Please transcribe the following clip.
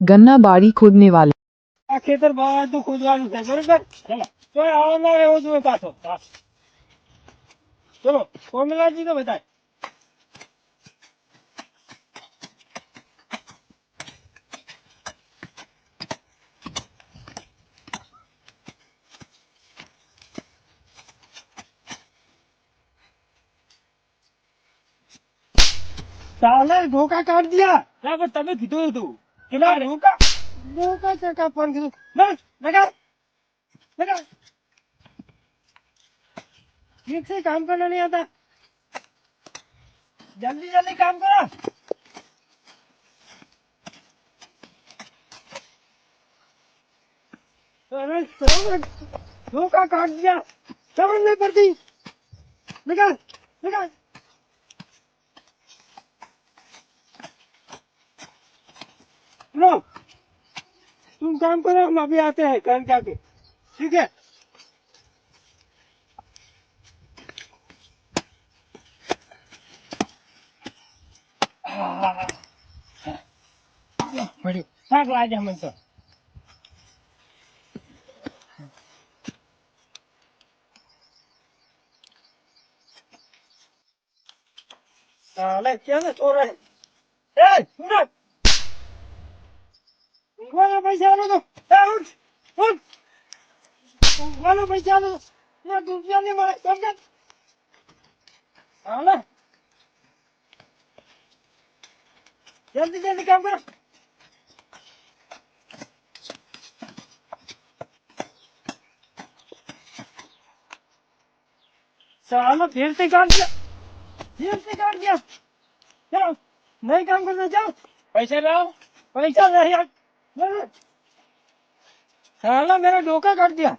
गन्ना बाड़ी खोदने वाले। આ ખેતર બહાર તો ખોદવાનું છે બરોબર તો આવો ના એવો જોઈએ પાછો ચલો કોમલાજી તો બતાય ચાલે ધોકા કાઢ દિયા ના પણ તમે કીધું હતું કે ના ધોકા ધોકા ચકા પણ કીધું ના લગા लगा ठीक से काम करना नहीं आता जल्दी जल्दी काम करो अरे धोखा काट दिया समझ नहीं पड़ती निकाल निकाल लो तुम काम करो हम अभी आते हैं घर जाके ठीक है बढ़िया साग लाजा मन तो ले क्या ना छोड़ रहे ए सुनो वाला पैसा लो तो ए उठ उठ वाला पैसा लो ना दूसरा नहीं मारे समझ हां जल्दी जल्दी काम करो साला फिर से काट दिया चलो नहीं काम करना जाओ पैसे लाओ पैसा नहीं यार साला मेरा धोखा काट दिया